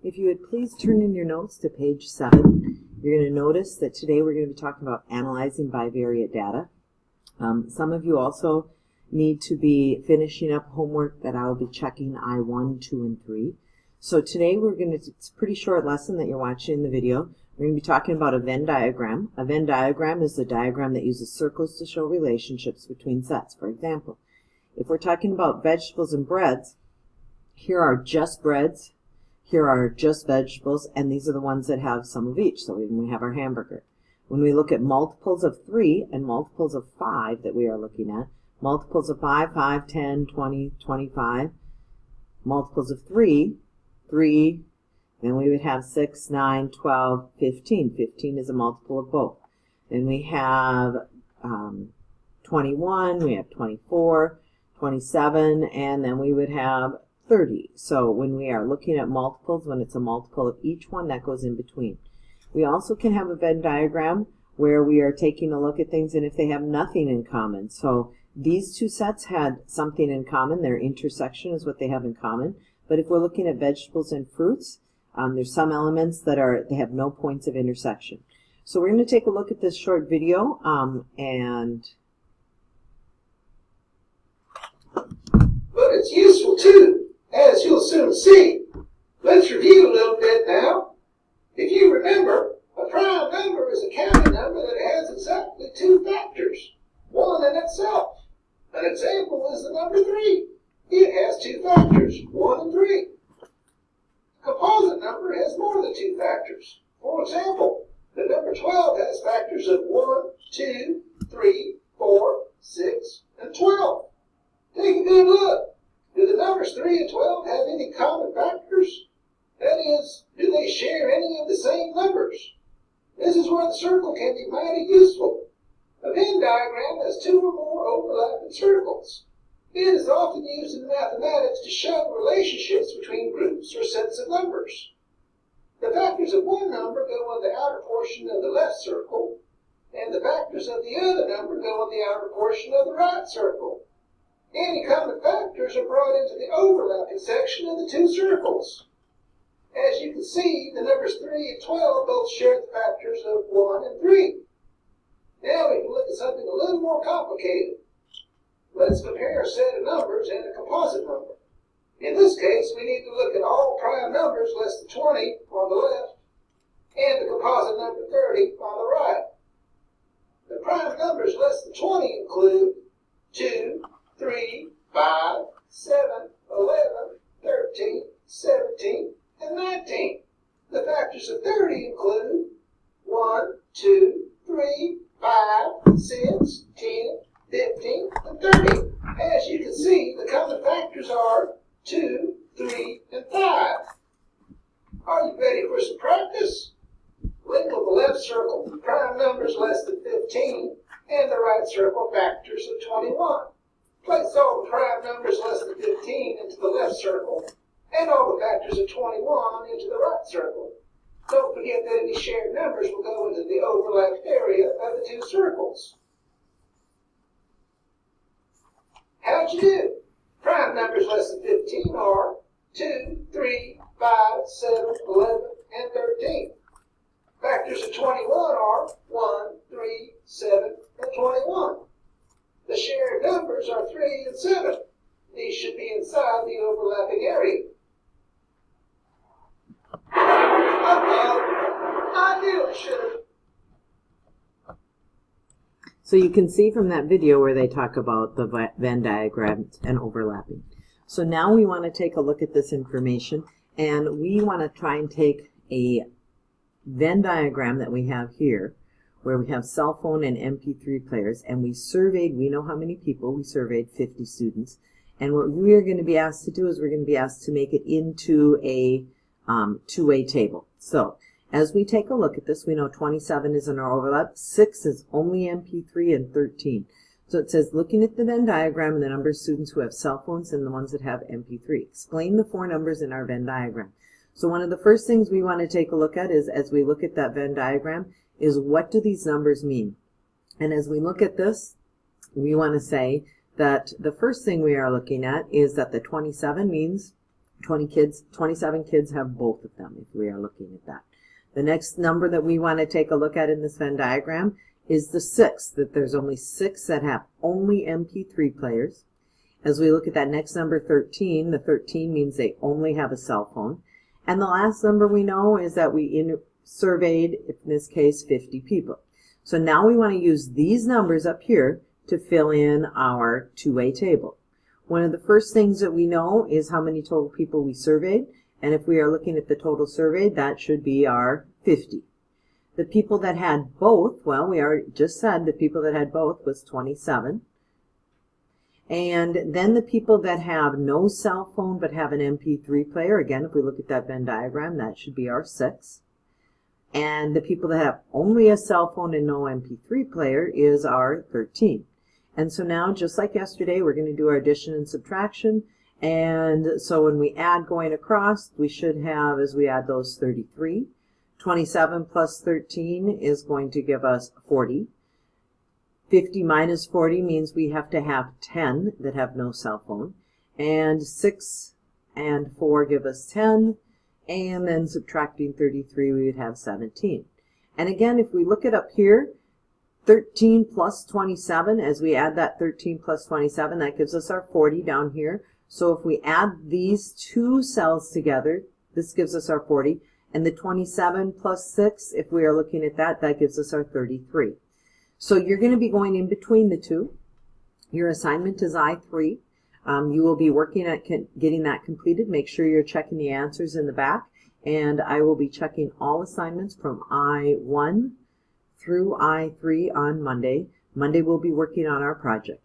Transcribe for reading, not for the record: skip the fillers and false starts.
If you would please turn in your notes to page 7, you're going to notice that today we're going to be talking about analyzing bivariate data. Some of you also need to be finishing up homework that I will be checking I1, 2, and 3. So today it's a pretty short lesson that you're watching in the video. We're going to be talking about a Venn diagram. A Venn diagram is a diagram that uses circles to show relationships between sets. For example, if we're talking about vegetables and breads, here are just breads, here are just vegetables, and these are the ones that have some of each. So we have our hamburger. When we look at multiples of 3 and multiples of 5 that we are looking at, multiples of 5, 5, 10, 20, 25, multiples of 3, 3, then we would have 6, 9, 12, 15. 15 is a multiple of both. Then we have 21, we have 24, 27, and then we would have 30. So when we are looking at multiples, when it's a multiple of each one, that goes in between. We also can have a Venn diagram where we are taking a look at things and if they have nothing in common. So these two sets had something in common. Their intersection is what they have in common. But if we're looking at vegetables and fruits, there's some elements that they have no points of intersection. So we're going to take a look at this short video But it's useful too, as you'll soon see. Let's review a little bit now. If you remember, a prime number is a counting number that has exactly 2 factors, one in itself. An example is the number 3. It has 2 factors, 1 and 3. A composite number has more than 2 factors. For example, the number 12 has factors of 1, 2, 3, 4, 6, and 12. Take a good look. Do the numbers 3 and 12 have any common factors? That is, do they share any of the same numbers? This is where the circle can be mighty useful. A Venn diagram has 2 or more overlapping circles. It is often used in mathematics to show relationships between groups or sets of numbers. The factors of one number go on the outer portion of the left circle, and the factors of the other number go on the outer portion of the right circle. Any common factors are brought into the overlapping section of the 2 circles. As you can see, the numbers 3 and 12 both share the factors of 1 and 3. Now we can look at something a little more complicated. Let's compare a set of numbers and a composite number. In this case, we need to look at all prime numbers less than 20 on the left and the composite number 30 on the right. The prime numbers less than 20 include 2, 3, 5, 7, 11, 13, 17, and 19. The factors of 30 include 1, 2, 3, 5, 6, 10, 15, and 30. As you can see, the common factors are 2, 3, and 5. Are you ready for some practice? Label the left circle prime numbers less than 15 and the right circle factors of 21. Place all the prime numbers less than 15 into the left circle and all the factors of 21 into the right circle. Don't forget that any shared numbers will go into the overlapped area of the 2 circles. How'd you do? Prime numbers less than 15 are 2, 3, 5, 7, 11, and 13. Factors of 21 are 1, 3, 7, and 21. The shared numbers are 3 and 7. These should be inside the overlapping area. I knew I should have. So you can see from that video where they talk about the Venn diagrams and overlapping. So now we want to take a look at this information, and we want to try and take a Venn diagram that we have here, where we have cell phone and MP3 players, and we know how many people, we surveyed 50 students, and what we are going to be asked to do is we're going to be asked to make it into a two-way table. So as we take a look at this, we know 27 is in our overlap, 6 is only MP3, and 13. So it says, looking at the Venn diagram and the number of students who have cell phones and the ones that have MP3. Explain the 4 numbers in our Venn diagram. So one of the first things we want to take a look at is, as we look at that Venn diagram, is what do these numbers mean? And as we look at this, we want to say that the first thing we are looking at is that the 27 means 20 kids, 27 kids have both of them if we are looking at that. The next number that we want to take a look at in this Venn diagram is the 6, that there's only 6 that have only MP3 players. As we look at that next number, 13, the 13 means they only have a cell phone. And the last number we know is that we surveyed, in this case, 50 people. So now we want to use these numbers up here to fill in our two-way table. One of the first things that we know is how many total people we surveyed. And if we are looking at the total surveyed, that should be our 50. The people that had both, well, we already just said the people that had both was 27. And then the people that have no cell phone but have an MP3 player, again, if we look at that Venn diagram, that should be our 6. And the people that have only a cell phone and no MP3 player is our 13. And so now, just like yesterday, we're going to do our addition and subtraction. And so when we add going across, we should have, as we add those, 33. 27 plus 13 is going to give us 40. 50 minus 40 means we have to have 10 that have no cell phone. And 6 and 4 give us 10. And then subtracting 33, we would have 17. And again, if we look it up here, 13 plus 27, as we add that 13 plus 27, that gives us our 40 down here. So if we add these two cells together, this gives us our 40. And the 27 plus 6, if we are looking at that, that gives us our 33. So you're going to be going in between the two. Your assignment is I3. You will be working at getting that completed. Make sure you're checking the answers in the back. And I will be checking all assignments from I1 through I3 on Monday. Monday we'll be working on our project.